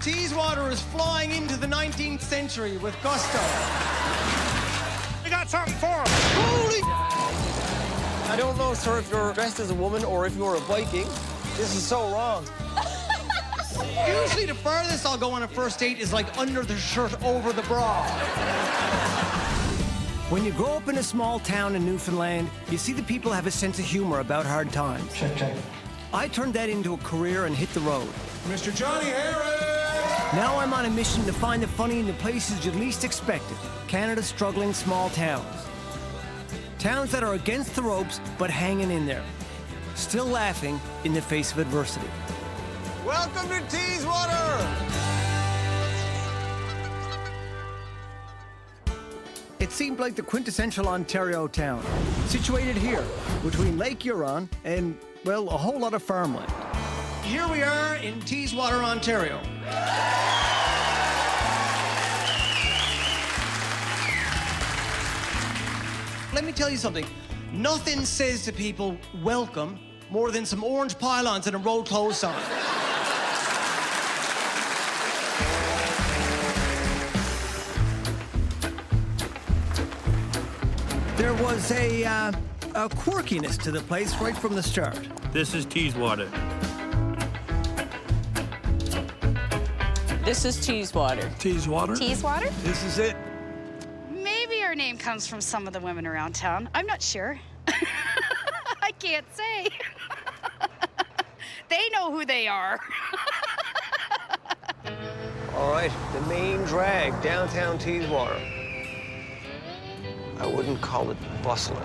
Teeswater is flying into the 19th century with gusto. We got something for him. Holy! I don't know, sir, if you're dressed as a woman or if you're a Viking. This is so wrong. Usually the furthest I'll go on a first date is like under the shirt, over the bra. When you grow up in a small town in Newfoundland, you see the people have a sense of humor about hard times. Check. I turned that into a career and hit the road. Mr. Jonny Harris! Now I'm on a mission to find the funny in the places you least expect it. Canada's struggling small towns. Towns that are against the ropes, but hanging in there. Still laughing in the face of adversity. Welcome to Teeswater! It seemed like the quintessential Ontario town, situated here, between Lake Huron and, well, a whole lot of farmland. Here we are in Teeswater, Ontario. Let me tell you something. Nothing says to people, welcome, more than some orange pylons and a road closed sign. There was a quirkiness to the place right from the start. This is Teeswater. This is Teeswater. Teeswater? Teeswater? This is it. Maybe our name comes from some of the women around town. I'm not sure. I can't say. They know who they are. All right, the main drag, downtown Teeswater. I wouldn't call it bustling.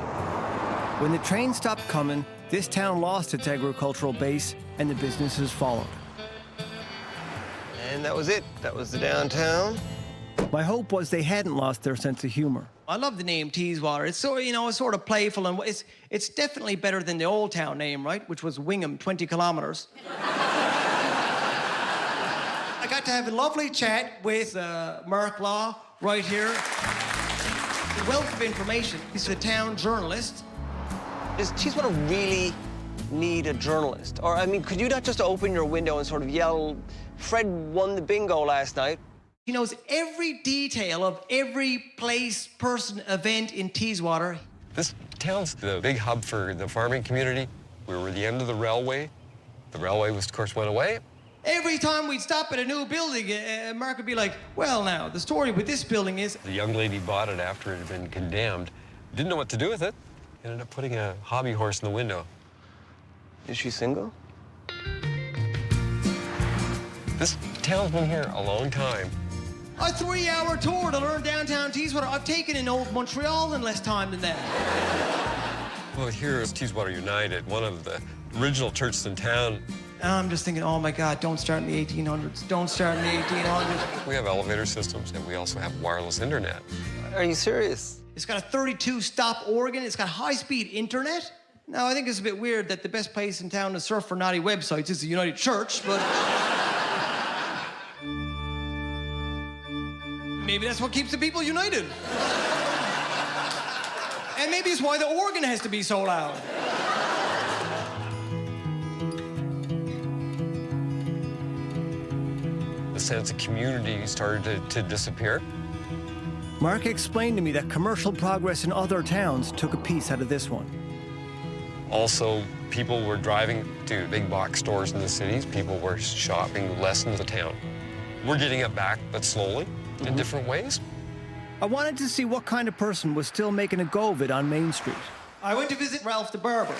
When the train stopped coming, this town lost its agricultural base and the businesses followed. And that was it. That was the downtown. My hope was they hadn't lost their sense of humor. I love the name Teeswater. It's sort of, it's sort of playful, and it's definitely better than the old town name, right? Which was Wingham, 20 kilometers. I got to have a lovely chat with Mark Law right here. A wealth of information. He's a town journalist. Does Teeswater really need a journalist? Or, I mean, could you not just open your window and sort of yell, Fred won the bingo last night? He knows every detail of every place, person, event in Teeswater. This town's the big hub for the farming community. We were at the end of the railway. The railway, of course, went away. Every time we'd stop at a new building, Mark would be like, well, now, the story with this building is... The young lady bought it after it had been condemned. Didn't know what to do with it. Ended up putting a hobby horse in the window. Is she single? This town's been here a long time. A 3-hour tour to learn downtown Teeswater. I've taken in old Montreal in less time than that. Well, here is Teeswater United, one of the original churches in town. I'm just thinking, oh my God, don't start in the 1800s. Don't start in the 1800s. We have elevator systems, and we also have wireless internet. Are you serious? It's got a 32-stop organ. It's got high-speed internet. Now, I think it's a bit weird that the best place in town to surf for naughty websites is the United Church, but... maybe that's what keeps the people united. And maybe it's why the organ has to be so loud. The sense of community started to disappear. Mark explained to me that commercial progress in other towns took a piece out of this one. Also, people were driving to big box stores in the cities. People were shopping less in the town. We're getting it back, but slowly, in different ways. I wanted to see what kind of person was still making a go of it on Main Street. I went to visit Ralph the barber.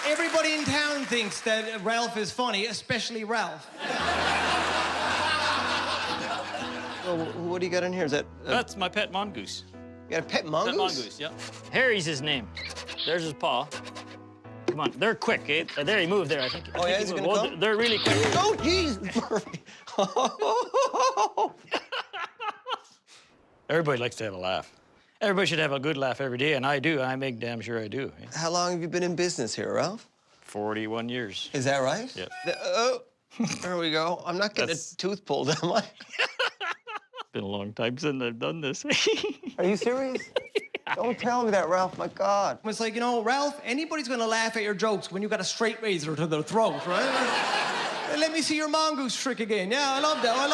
Everybody in town thinks that Ralph is funny, especially Ralph. Well, what do you got in here? Is that... That's my pet mongoose. You got a pet mongoose? Pet mongoose, yeah. Harry's his name. There's his paw. Come on, they're quick, eh? There, he moved there, I think. Oh, yeah, he's gonna come? They're really quick. Oh, jeez, Murphy. Everybody likes to have a laugh. Everybody should have a good laugh every day, and I do. I make damn sure I do. Yeah. How long have you been in business here, Ralph? 41 years. Is that right? Yeah. Oh, there we go. I'm not getting a tooth pulled, am I? Been a long time since I've done this. Are you serious? Don't tell me that, Ralph. My God. It's like, Ralph, anybody's gonna laugh at your jokes when you got a straight razor to their throat, right? Let me see your mongoose trick again. Yeah, I love that. I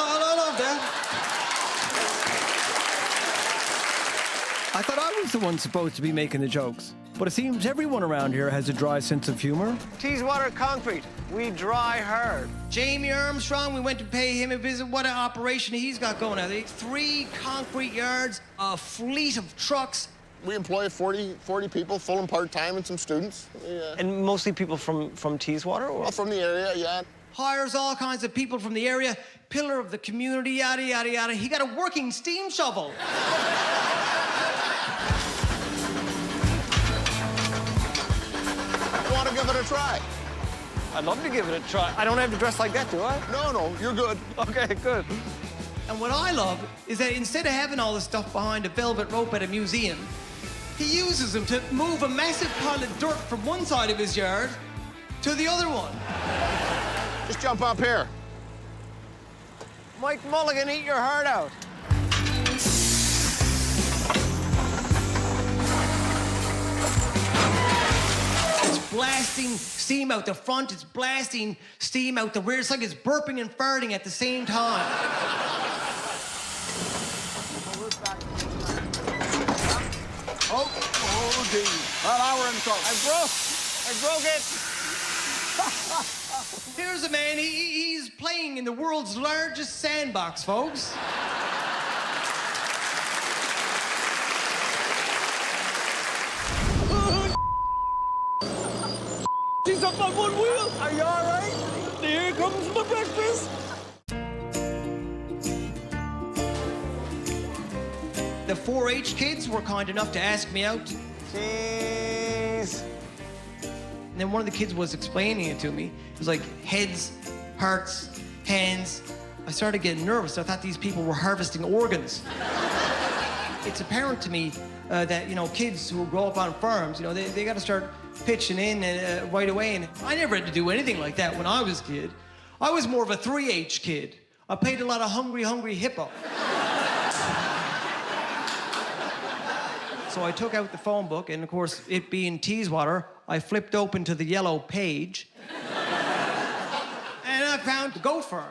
I thought I was the one supposed to be making the jokes, but it seems everyone around here has a dry sense of humor. Teeswater concrete. We dry hard. Jamie Armstrong, we went to pay him a visit. What an operation he's got going on. 3 concrete yards, a fleet of trucks. We employ 40 people, full and part-time, and some students. Yeah. And mostly people from Teeswater? Or? Well, from the area, yeah. Hires all kinds of people from the area, pillar of the community, yada, yada, yada. He got a working steam shovel. Want to give it a try? I'd love to give it a try. I don't have to dress like that, do I? No, you're good. Okay, good. And what I love is that instead of having all this stuff behind a velvet rope at a museum, he uses them to move a massive pile of dirt from one side of his yard to the other one. Just jump up here. Mike Mulligan, eat your heart out. It's blasting steam out the front, it's blasting steam out the rear. It's like it's burping and farting at the same time. Oh, geez. Well, now we're in trouble. I broke it. Here's a man, he's playing in the world's largest sandbox, folks. She's up on one wheel. Are you all right? Here comes my breakfast. The 4-H kids were kind enough to ask me out. Jeez. And then one of the kids was explaining it to me. It was like heads, hearts, hands. I started getting nervous. I thought these people were harvesting organs. It's apparent to me that, kids who grow up on farms, they got to start pitching in right away. And I never had to do anything like that when I was a kid. I was more of a 3-H kid. I played a lot of hungry hippo. So I took out the phone book, and of course, it being Teeswater, I flipped open to the yellow page, and I found the goat farm.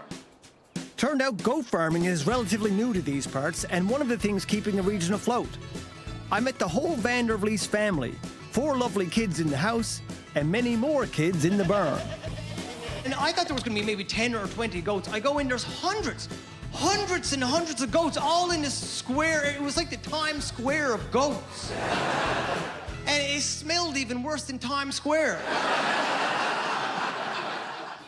Turned out goat farming is relatively new to these parts and one of the things keeping the region afloat. I met the whole Van der Vlies family, 4 lovely kids in the house and many more kids in the barn. And I thought there was going to be maybe 10 or 20 goats. I go in, there's hundreds and hundreds of goats all in this square. It was like the Times Square of goats. And it smelled even worse than Times Square.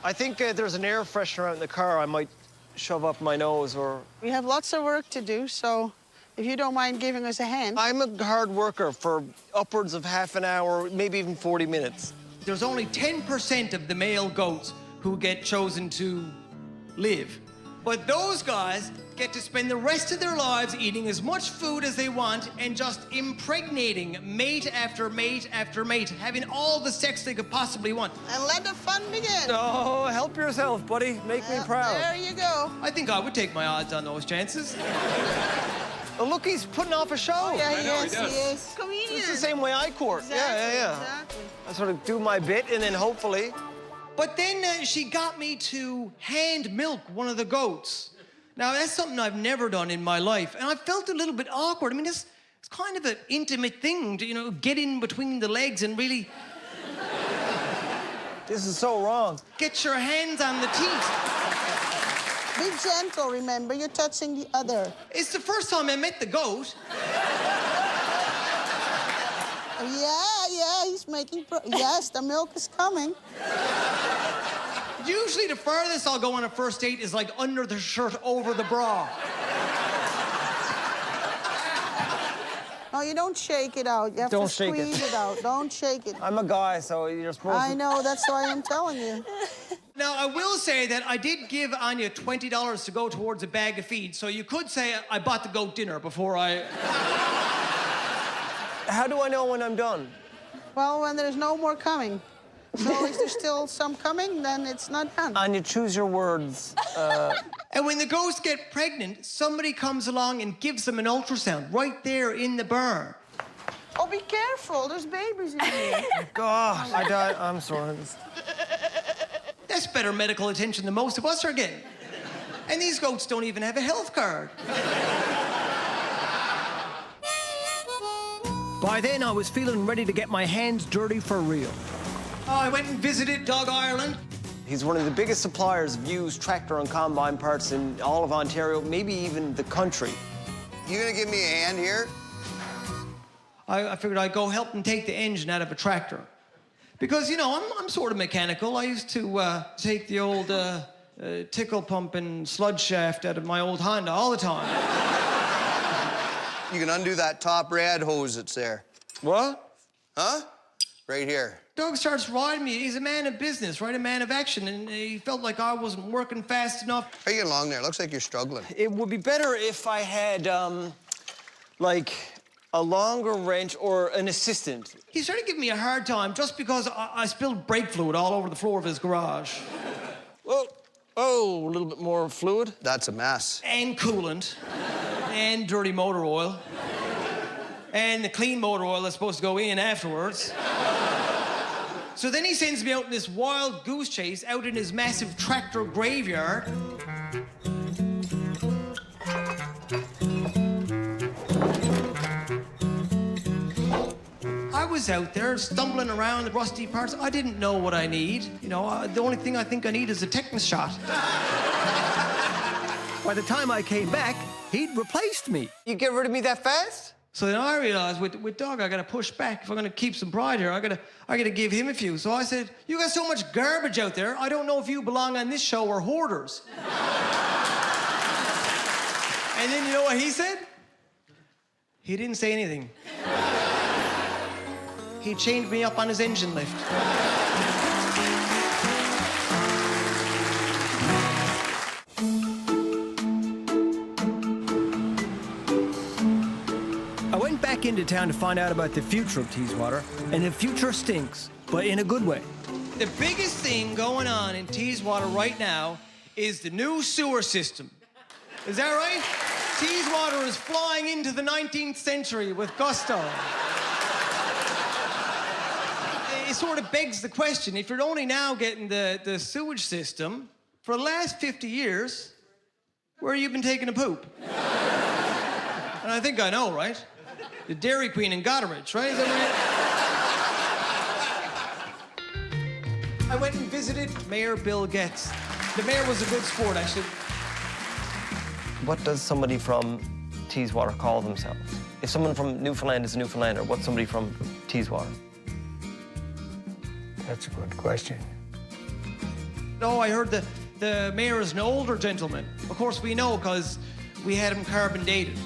I think there's an air freshener out in the car I might shove up my nose or... We have lots of work to do, so if you don't mind giving us a hand. I'm a hard worker for upwards of half an hour, maybe even 40 minutes. There's only 10% of the male goats who get chosen to live. But those guys get to spend the rest of their lives eating as much food as they want and just impregnating mate after mate after mate, having all the sex they could possibly want. And let the fun begin. Oh, help yourself, buddy. Make me proud. There you go. I think I would take my odds on those chances. Oh, look, he's putting off a show. Yeah, he is. Comedian. It's the same way I court. Exactly, Yeah. Exactly. I sort of do my bit and then hopefully... But then she got me to hand milk one of the goats. Now, that's something I've never done in my life, and I felt a little bit awkward. I mean, it's kind of an intimate thing to, get in between the legs and really... This is so wrong. Get your hands on the teeth. Be gentle, remember, you're touching the other. It's the first time I met the goat. Yeah, he's making yes, the milk is coming. Usually the furthest I'll go on a first date is like under the shirt, over the bra. No, you don't shake it out. You have Don't to shake it. squeeze it out. Don't shake it. I'm a guy, so you're supposed to... I know, that's why I'm telling you. Now, I will say that I did give Anya $20 to go towards a bag of feed, so you could say I bought the goat dinner before I... How do I know when I'm done? Well, when there's no more coming. So if there's still some coming, then it's not done. And you choose your words. And when the goats get pregnant, somebody comes along and gives them an ultrasound right there in the barn. Oh, be careful. There's babies in here. Gosh, I died. I'm sorry. That's better medical attention than most of us are getting. And these goats don't even have a health card. By then, I was feeling ready to get my hands dirty for real. I went and visited Doug Ireland. He's one of the biggest suppliers of used tractor and combine parts in all of Ontario, maybe even the country. You gonna give me a hand here? I figured I'd go help him take the engine out of a tractor. Because, you know, I'm sort of mechanical. I used to take the old tickle pump and sludge shaft out of my old Honda all the time. You can undo that top red hose that's there. What? Huh? Right here. Doug starts riding me. He's a man of business, right? A man of action. And he felt like I wasn't working fast enough. How are you getting along there? Looks like you're struggling. It would be better if I had, like, a longer wrench or an assistant. He started giving me a hard time just because I spilled brake fluid all over the floor of his garage. Well, oh, a little bit more fluid. That's a mess. And coolant. And dirty motor oil. And the clean motor oil that's supposed to go in afterwards. So then he sends me out in this wild goose chase out in his massive tractor graveyard. I was out there stumbling around the rusty parts. I didn't know what I need. You know, the only thing I think I need is a tetanus shot. By the time I came back, he'd replaced me. You get rid of me that fast? So then I realized with Doug, I gotta push back. If I'm gonna keep some pride here, I gotta give him a few. So I said, you got so much garbage out there, I don't know if you belong on this show or hoarders. And then you know what he said? He didn't say anything. He chained me up on his engine lift. I went back into town to find out about the future of Teeswater, and the future stinks, but in a good way. The biggest thing going on in Teeswater right now is the new sewer system. Is that right? Teeswater is flying into the 19th century with gusto. It sort of begs the question, if you're only now getting the sewage system, for the last 50 years, where have you been taking a poop? And I think I know, right? The Dairy Queen in Goderich, right? Is that right? I went and visited Mayor Bill Getz. The mayor was a good sport, actually. What does somebody from Teeswater call themselves? If someone from Newfoundland is a Newfoundlander, what's somebody from Teeswater? That's a good question. No, I heard the mayor is an older gentleman. Of course, we know because we had him carbon dated.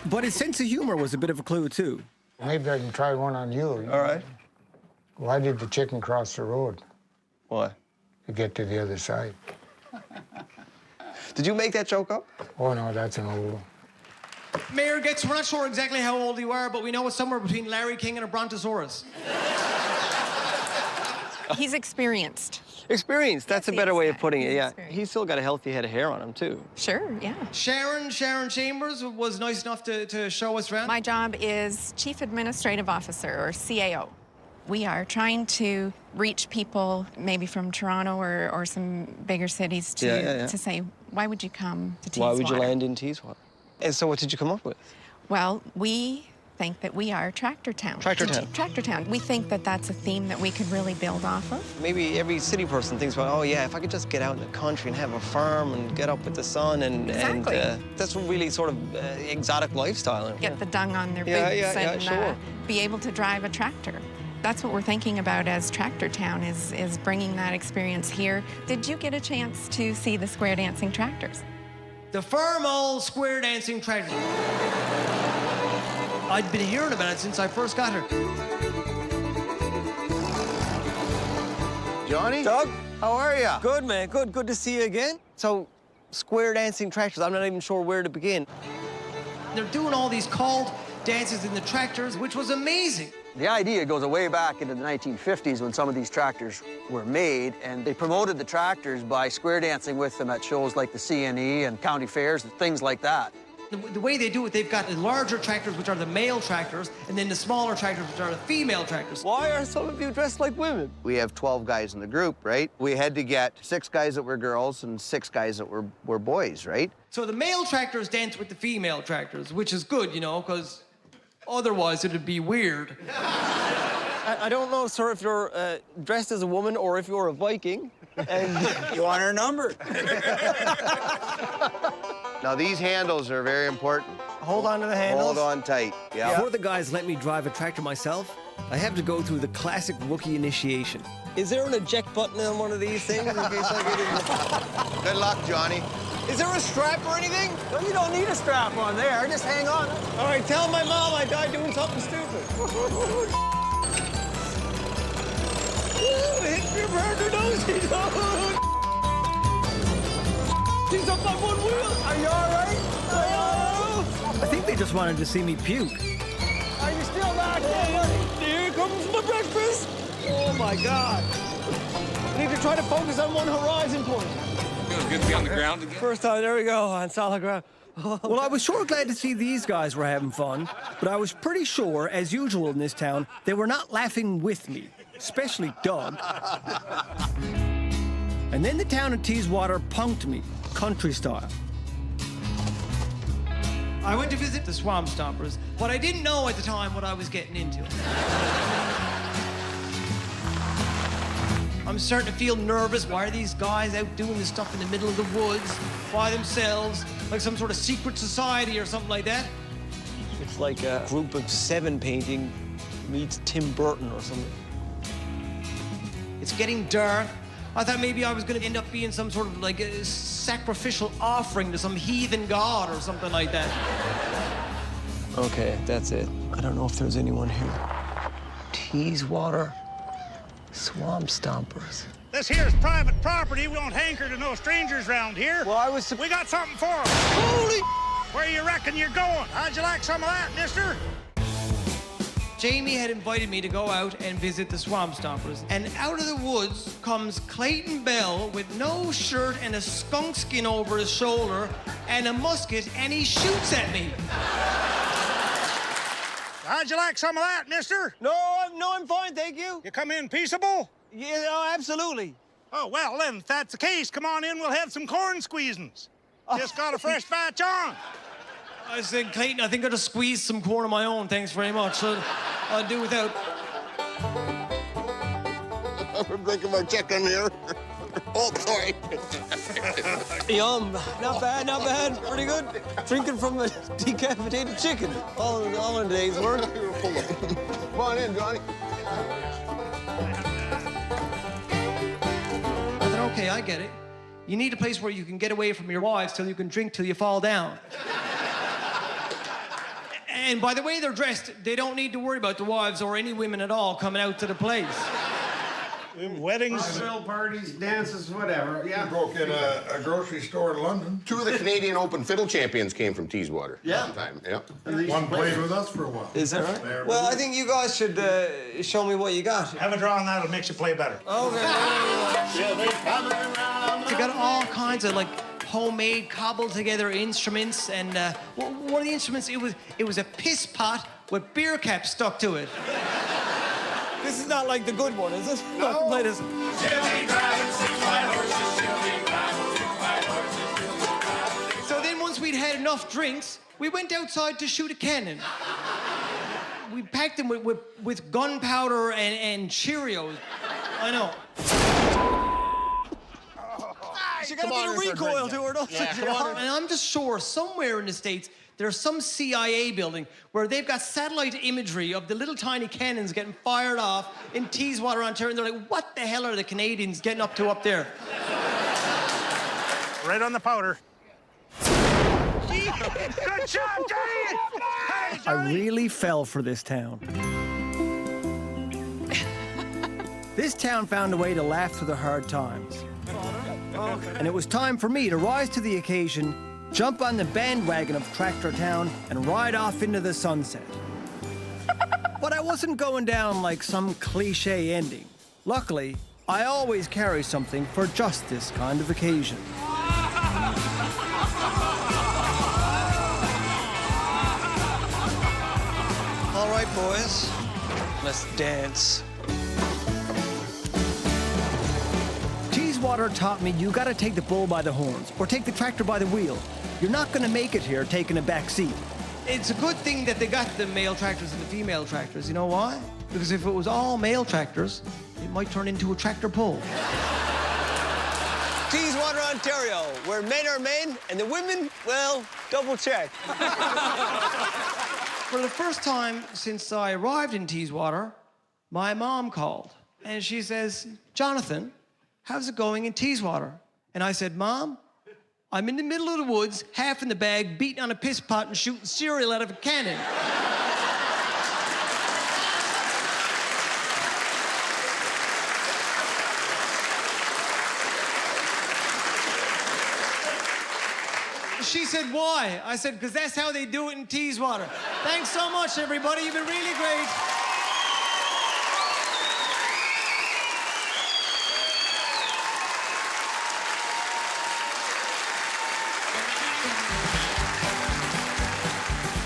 But his sense of humor was a bit of a clue, too. Maybe I can try one on you. All right. Why did the chicken cross the road? Why? To get to the other side. Did you make that joke up? Oh, no, that's an old one. Mayor Getz, we're not sure exactly how old you are, but we know it's somewhere between Larry King and a Brontosaurus. He's experienced. Experienced, that's a better way of putting it, yeah. experienced. He's still got a healthy head of hair on him, too. Sure, yeah. Sharon Chambers was nice enough to show us around. My job is Chief Administrative Officer, or CAO. We are trying to reach people maybe from Toronto or some bigger cities to say, why would you come to Teeswater? Why would you land in Teeswater? And so what did you come up with? Well, we think that we are Tractor Town. Tractor Town. Tractor Town. We think that that's a theme that we could really build off of. Maybe every city person thinks about, oh yeah, if I could just get out in the country and have a farm and get up with the sun and that's a really sort of exotic lifestyle. Get the dung on their boots and sure. Be able to drive a tractor. That's what we're thinking about as Tractor Town is bringing that experience here. Did you get a chance to see the square dancing tractors? The firm old square dancing tractor. I'd been hearing about it since I first got here. Johnny? Doug? How are you? Good, man. Good to see you again. So, square dancing tractors, I'm not even sure where to begin. They're doing all these called dances in the tractors, which was amazing. The idea goes way back into the 1950s when some of these tractors were made, and they promoted the tractors by square dancing with them at shows like the CNE and county fairs and things like that. The way they do it, they've got the larger tractors, which are the male tractors, and then the smaller tractors, which are the female tractors. Why are some of you dressed like women? We have 12 guys in the group, right? We had to get 6 guys that were girls and 6 guys that were boys, right? So the male tractors dance with the female tractors, which is good, you know, because otherwise it'd be weird. I don't know, sir, if you're dressed as a woman or if you're a Viking. And You want her number? Now, these handles are very important. hold on to the handles. Hold on tight. Yeah. Before the guys let me drive a tractor myself, I have to go through the classic rookie initiation. Is there an eject button on one of these things in case I get in? Good luck, Johnny. Is there a strap or anything? No, you don't need a strap on there. Just hang on. All right, tell my mom I died doing something stupid. Hit your burner nosy, dog. She's up on one wheel. Are you all right? I think they just wanted to see me puke. Are you still back there, buddy? Here comes my breakfast. Oh, my God. I need to try to focus on one horizon point. Feels good to be on the ground again. First time, there we go, on solid ground. Well, I was sure glad to see these guys were having fun, but I was pretty sure, as usual in this town, they were not laughing with me, especially Doug. And then the town of Teeswater punked me, country style. I went to visit the swamp stompers, but I didn't know at the time what I was getting into. I'm starting to feel nervous. Why are these guys out doing this stuff in the middle of the woods by themselves, like some sort of secret society or something like that? It's like a group of 7 painting meets Tim Burton or something. It's getting dark. I thought maybe I was going to end up being some sort of like a sacrificial offering to some heathen god or something like that. Okay, that's it. I don't know if there's anyone here. Teeswater swamp stompers. This here's private property. We don't hanker to no strangers around here. Well, We got something for them. Holy! Where you reckon you're going? How'd you like some of that, mister? Jamie had invited me to go out and visit the swamp stompers. And out of the woods comes Clayton Bell with no shirt and a skunk skin over his shoulder and a musket, and he shoots at me. How'd you like some of that, mister? No, I'm fine, thank you. You come in peaceable? Yeah, oh, absolutely. Oh, well, then, if that's the case, come on in. We'll have some corn squeezins. Just got a fresh batch on. I said, Clayton, I think I'll just squeeze some corn of my own. Thanks very much. I'll do without. I'm thinking about checking here. Oh, sorry. Yum. Not bad, not bad. Pretty good. Drinking from a decapitated chicken. All in a day's work. Come on in, Johnny. I thought, okay, I get it. You need a place where you can get away from your wives till you can drink till you fall down. And by the way they're dressed, they don't need to worry about the wives or any women at all coming out to the place. Weddings. Hospital parties, dances, whatever. Yeah. Broke in a grocery store in London. 2 of the Canadian Open fiddle champions came from Teeswater. Yeah. One time, yeah. One played with us for a while. Is that right? Well, I think you guys should show me what you got. Have a draw on that. It'll make you play better. Okay. They got all kinds of like homemade cobbled together instruments, and one of the instruments it was a piss pot with beer caps stuck to it. This is not like the good one, is it? No. Play this. So then once we'd had enough drinks, we went outside to shoot a cannon. We packed them with gunpowder and Cheerios. I know. She got a bit of recoil to her, don't she? And I'm just sure somewhere in the States, there's some CIA building where they've got satellite imagery of the little tiny cannons getting fired off in Teeswater, Ontario, and they're like, what the hell are the Canadians getting up to up there? Right on the powder. Good job, Johnny! Hey, I really fell for this town. This town found a way to laugh through the hard times. And it was time for me to rise to the occasion, jump on the bandwagon of Tractor Town, and ride off into the sunset. But I wasn't going down like some cliche ending. Luckily, I always carry something for just this kind of occasion. right, boys. Let's dance. Teeswater taught me you gotta take the bull by the horns or take the tractor by the wheel. You're not gonna make it here taking a back seat. It's a good thing that they got the male tractors and the female tractors. You know why? Because if it was all male tractors, it might turn into a tractor pull. Teeswater, Ontario, where men are men and the women, well, double check. For the first time since I arrived in Teeswater, my mom called. And she says, Jonathan, how's it going in Teeswater? And I said, Mom, I'm in the middle of the woods, half in the bag, beating on a piss pot and shooting cereal out of a cannon. She said, why? I said, because that's how they do it in Teeswater. Thanks so much, everybody. You've been really great.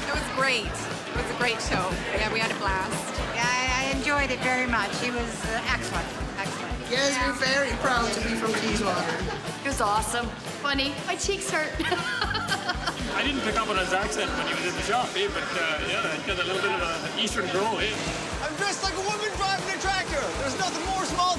It was great. It was a great show. Yeah, we had a blast. Yeah, I enjoyed it very much. He was excellent, excellent. Yes, we're very proud to be from Teeswater. It was awesome. Funny. My cheeks hurt. I didn't pick up on his accent when he was in the shop, eh? But yeah, he got a little bit of an Eastern drawl, eh? I'm dressed like a woman driving a tractor. There's nothing more small